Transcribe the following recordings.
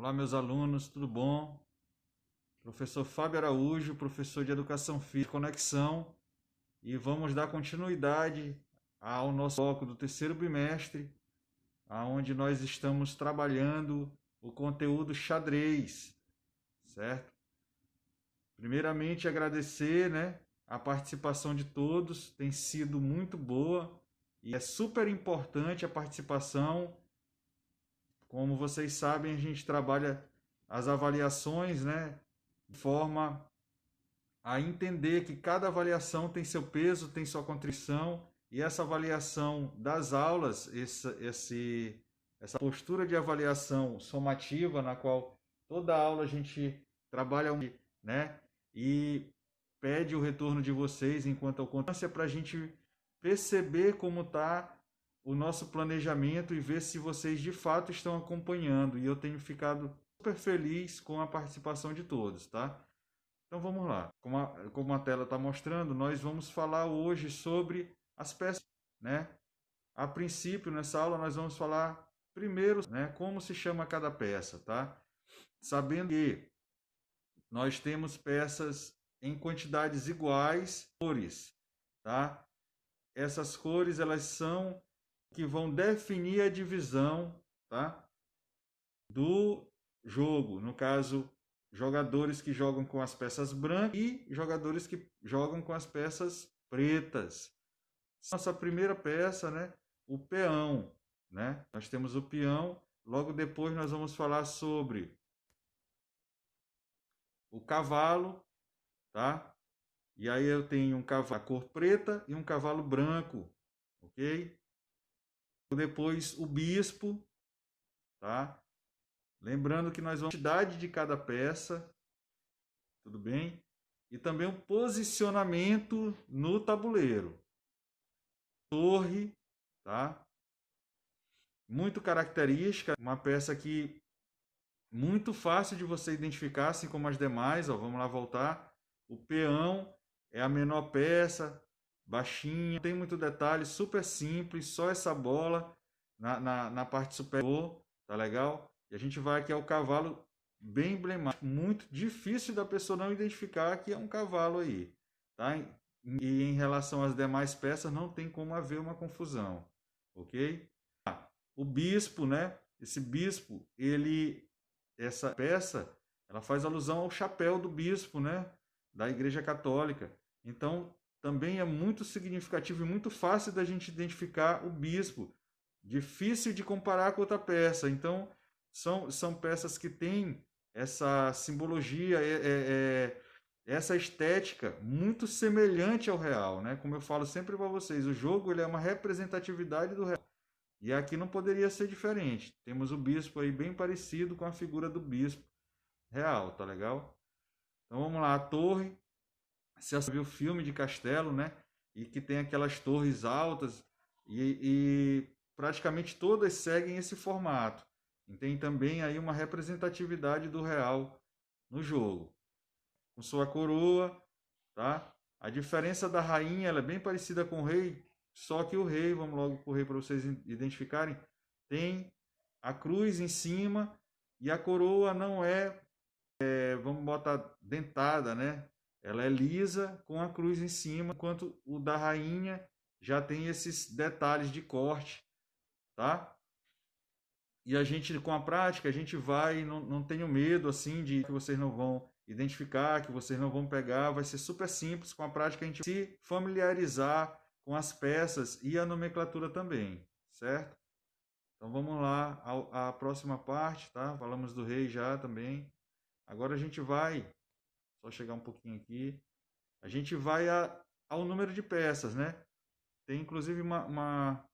Olá, meus alunos, tudo bom? Professor Fábio Araújo, professor de Educação Física e Conexão, e vamos dar continuidade ao nosso bloco do terceiro bimestre, onde nós estamos trabalhando o conteúdo xadrez, certo? Primeiramente, agradecer, a participação de todos, tem sido muito boa e é super importante a participação. Como vocês sabem, a gente trabalha as avaliações, de forma a entender que cada avaliação tem seu peso, tem sua contribuição, e essa avaliação das aulas, essa postura de avaliação somativa, na qual toda aula a gente trabalha, e pede o retorno de vocês enquanto ao constância para a gente perceber como está o nosso planejamento e ver se vocês de fato estão acompanhando. E eu tenho ficado super feliz com a participação de todos, tá? Então vamos lá. Como a tela está mostrando, nós vamos falar hoje sobre as peças, A princípio, nessa aula, nós vamos falar primeiro, como se chama cada peça, tá? Sabendo que nós temos peças em quantidades iguais, cores, tá? Essas cores, elas são que vão definir a divisão, tá? Do jogo. No caso, jogadores que jogam com as peças brancas e jogadores que jogam com as peças pretas. Nossa primeira peça, o peão, Nós temos o peão. Logo depois nós vamos falar sobre o cavalo, tá? E aí eu tenho um cavalo da cor preta e um cavalo branco, ok? Depois o bispo, tá? Lembrando que nós vamos a quantidade de cada peça, tudo bem? E também o posicionamento no tabuleiro. Torre, tá? Muito característica, uma peça que muito fácil de você identificar, assim como as demais, ó, vamos lá voltar. O peão é a menor peça, baixinha, não tem muito detalhe, super simples, só essa bola na parte superior, tá legal? E a gente vai aqui ao cavalo, bem emblemático, muito difícil da pessoa não identificar que é um cavalo aí, tá? E em relação às demais peças, não tem como haver uma confusão, ok? O bispo, Esse bispo, essa peça, ela faz alusão ao chapéu do bispo, Da Igreja Católica. Então, também é muito significativo e muito fácil da gente identificar o bispo. Difícil de comparar com outra peça. Então, são peças que têm essa simbologia, essa estética muito semelhante ao real, Como eu falo sempre para vocês, o jogo ele é uma representatividade do real. E aqui não poderia ser diferente. Temos o bispo aí bem parecido com a figura do bispo real, tá legal? Então vamos lá, a torre. Você já viu o filme de castelo, E que tem aquelas torres altas e praticamente todas seguem esse formato. E tem também aí uma representatividade do real no jogo. Com sua coroa, tá? A diferença da rainha, ela é bem parecida com o rei, só que o rei, vamos logo para o rei para vocês identificarem, tem a cruz em cima e a coroa não vamos botar dentada, Ela é lisa com a cruz em cima, enquanto o da rainha já tem esses detalhes de corte, tá? E a gente, com a prática, a gente vai, não tenho medo, assim, de que vocês não vão identificar, que vocês não vão pegar, vai ser super simples. Com a prática, a gente vai se familiarizar com as peças e a nomenclatura também, certo? Então vamos lá à próxima parte, tá? Falamos do rei já também. Agora a gente vai, só chegar um pouquinho aqui, a gente vai ao número de peças, Tem inclusive uma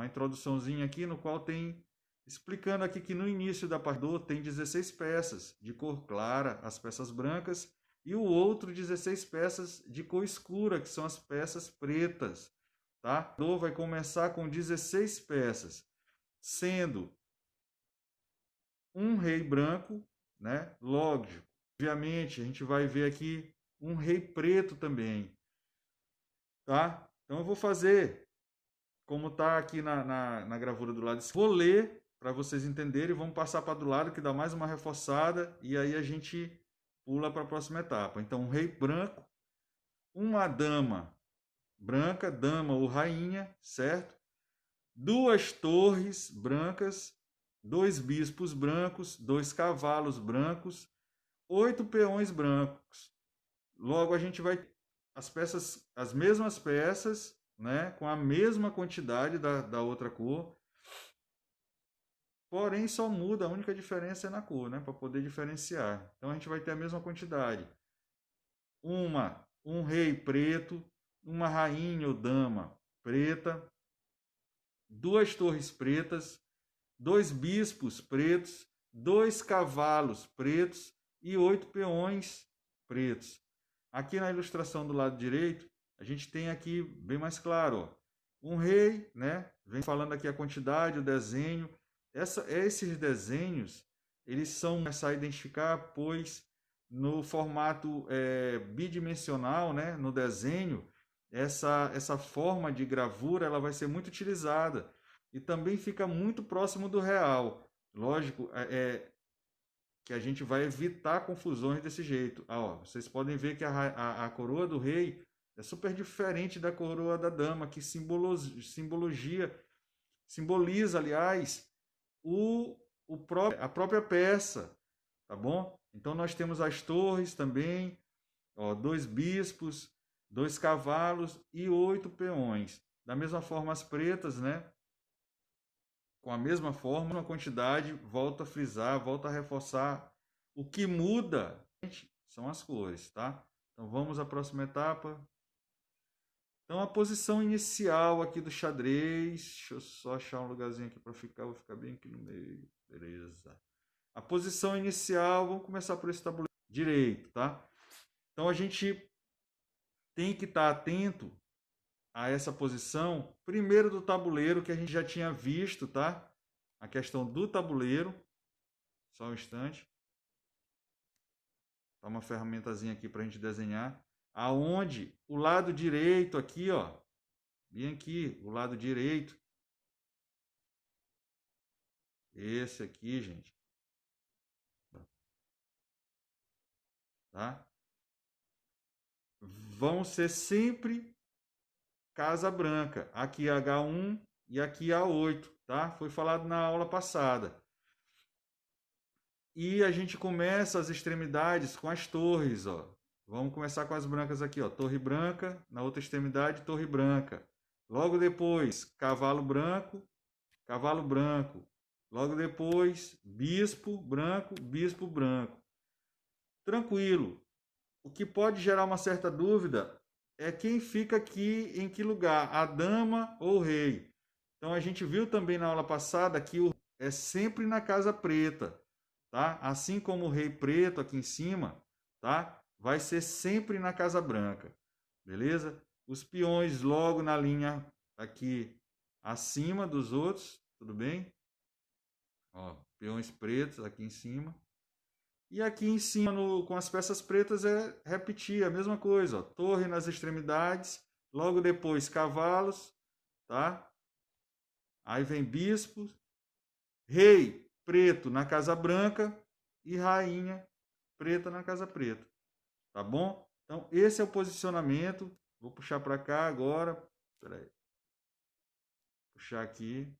introduçãozinha aqui no qual tem explicando aqui que no início da parte do tem 16 peças de cor clara, as peças brancas, e o outro 16 peças de cor escura, que são as peças pretas, tá? O vai começar com 16 peças, sendo um rei branco, Lógico. Obviamente, a gente vai ver aqui um rei preto também, tá? Então eu vou fazer como está aqui na gravura do lado esquerdo. Vou ler para vocês entenderem. Vamos passar para do lado, que dá mais uma reforçada, e aí a gente pula para a próxima etapa. Então, um rei branco, uma dama branca, dama ou rainha, certo? 2 torres brancas, 2 bispos brancos, 2 cavalos brancos, 8 peões brancos. Logo a gente vai as mesmas peças, né, com a mesma quantidade da outra cor. Porém, só muda, a única diferença é na cor, né, para poder diferenciar. Então a gente vai ter a mesma quantidade. Um rei preto, uma rainha ou dama preta, 2 torres pretas, 2 bispos pretos, 2 cavalos pretos e 8 peões pretos. Aqui na ilustração do lado direito, a gente tem aqui bem mais claro, ó, um rei, né? Vem falando aqui a quantidade, o desenho. Esses desenhos, eles são começar a identificar, pois no formato bidimensional, né? No desenho, essa forma de gravura ela vai ser muito utilizada e também fica muito próximo do real. Lógico, que a gente vai evitar confusões desse jeito. Ó, vocês podem ver que a coroa do rei é super diferente da coroa da dama, que simboliza, aliás, a própria peça, tá bom? Então nós temos as torres também, ó, 2 bispos, 2 cavalos e 8 peões. Da mesma forma as pretas, né? Com a mesma forma, uma quantidade, volta a frisar, volta a reforçar. O que muda são as cores, tá? Então vamos à próxima etapa. Então a posição inicial aqui do xadrez, deixa eu só achar um lugarzinho aqui para ficar, vou ficar bem aqui no meio, beleza. A posição inicial, vamos começar por esse tabuleiro direito, tá? Então a gente tem que estar atento a essa posição, primeiro do tabuleiro, que a gente já tinha visto, tá? A questão do tabuleiro. Só um instante. Tá uma ferramentazinha aqui para a gente desenhar. Aonde o lado direito aqui, ó. Bem aqui, o lado direito. Esse aqui, gente. Tá? Vão ser sempre casa branca. Aqui H1 e aqui A8, tá? Foi falado na aula passada. E a gente começa as extremidades com as torres, ó. Vamos começar com as brancas aqui, ó. Torre branca, na outra extremidade, torre branca. Logo depois, cavalo branco, cavalo branco. Logo depois, bispo branco, bispo branco. Tranquilo. O que pode gerar uma certa dúvida é quem fica aqui em que lugar, a dama ou o rei. Então a gente viu também na aula passada que o é sempre na casa preta, tá? Assim como o rei preto aqui em cima, tá? Vai ser sempre na casa branca, beleza? Os peões logo na linha aqui acima dos outros, tudo bem? Ó, peões pretos aqui em cima. E aqui em cima, com as peças pretas, é repetir a mesma coisa. Ó. Torre nas extremidades, logo depois cavalos, tá? Aí vem bispos, rei preto na casa branca e rainha preta na casa preta, tá bom? Então, esse é o posicionamento. Vou puxar para cá agora. Espera aí. Puxar aqui.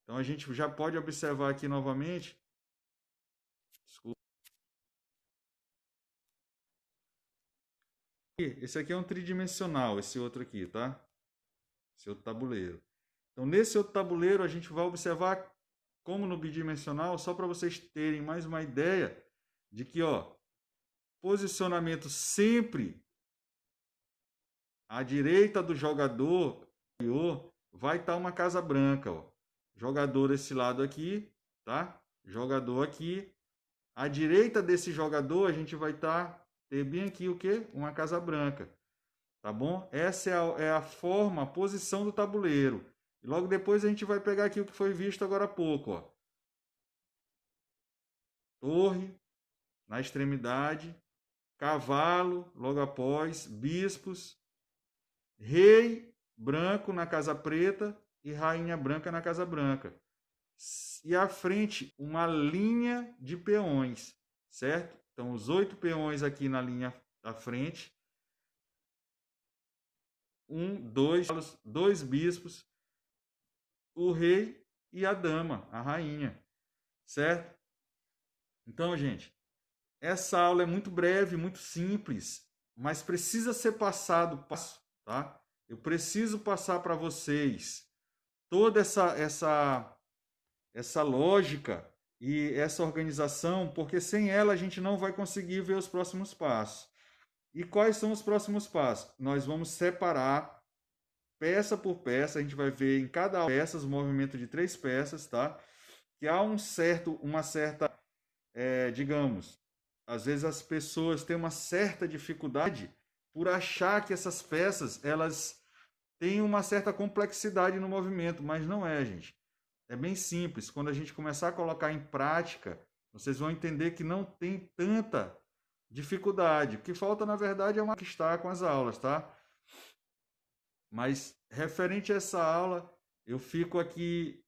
Então, a gente já pode observar aqui novamente. Desculpa. Esse aqui é um tridimensional, esse outro aqui, tá? Esse outro tabuleiro. Então, nesse outro tabuleiro, a gente vai observar como no bidimensional, só para vocês terem mais uma ideia de que, ó, posicionamento sempre à direita do jogador vai estar uma casa branca, ó. Jogador desse lado aqui, tá? Jogador aqui. À direita desse jogador, a gente vai ter bem aqui o quê? Uma casa branca, tá bom? Essa é a forma, a posição do tabuleiro. E logo depois a gente vai pegar aqui o que foi visto agora há pouco, ó. Torre na extremidade, cavalo logo após, bispos, rei branco na casa preta e rainha branca na casa branca. e à frente uma linha de peões, certo? Então, os 8 peões aqui na linha da frente, 2 bispos, o rei e a dama, a rainha, certo? Então, gente, essa aula é muito breve, muito simples, mas precisa ser passado passo, tá? Eu preciso passar para vocês toda essa lógica e essa organização, porque sem ela a gente não vai conseguir ver os próximos passos. E quais são os próximos passos? Nós vamos separar peça por peça, a gente vai ver em cada peça o movimento de 3 peças, tá? Que há uma certa, digamos, às vezes as pessoas têm uma certa dificuldade por achar que essas peças, elas têm uma certa complexidade no movimento, mas não é, gente. É bem simples. Quando a gente começar a colocar em prática, vocês vão entender que não tem tanta dificuldade. O que falta, na verdade, é uma que está com as aulas, tá? Mas, referente a essa aula, eu fico aqui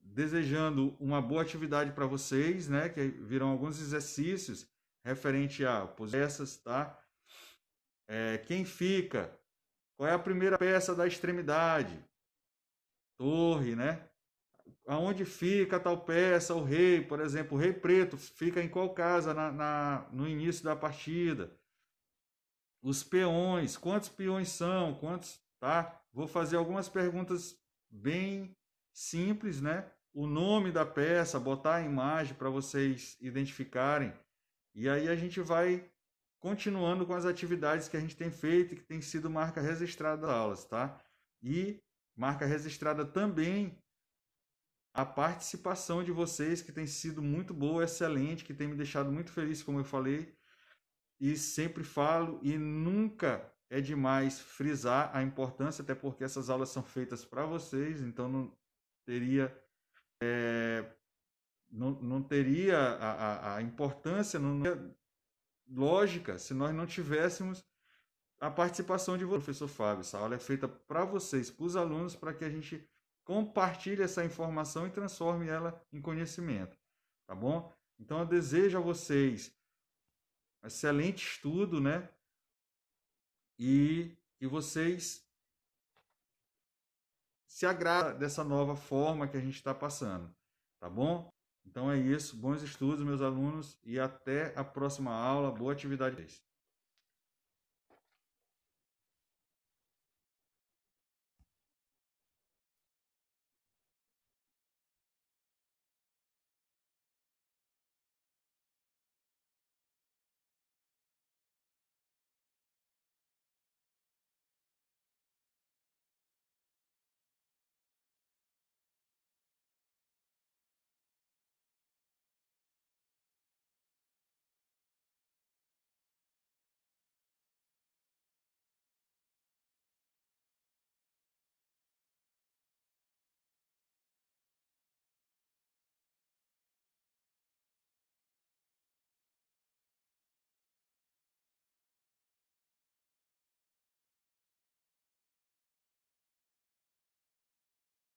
desejando uma boa atividade para vocês, né? Que virão alguns exercícios referente a peças, tá? Quem fica? Qual é a primeira peça da extremidade? Torre, né? Aonde fica tal peça? O rei, por exemplo, o rei preto fica em qual casa no início da partida? Os peões, quantos peões são? Quantos, tá? Vou fazer algumas perguntas bem simples, né? O nome da peça, botar a imagem para vocês identificarem. E aí a gente vai continuando com as atividades que a gente tem feito e que tem sido marca registrada das aulas, tá? E marca registrada também a participação de vocês, que tem sido muito boa, excelente, que tem me deixado muito feliz, como eu falei, e sempre falo, e nunca é demais frisar a importância, até porque essas aulas são feitas para vocês, então não teria não teria a importância, não teria lógica se nós não tivéssemos a participação de você, professor Fábio. Essa aula é feita para vocês, para os alunos, para que a gente compartilhe essa informação e transforme ela em conhecimento, tá bom? Então eu desejo a vocês um excelente estudo, né? E que vocês se agradem dessa nova forma que a gente está passando, tá bom? Então é isso, bons estudos, meus alunos, e até a próxima aula. Boa atividade.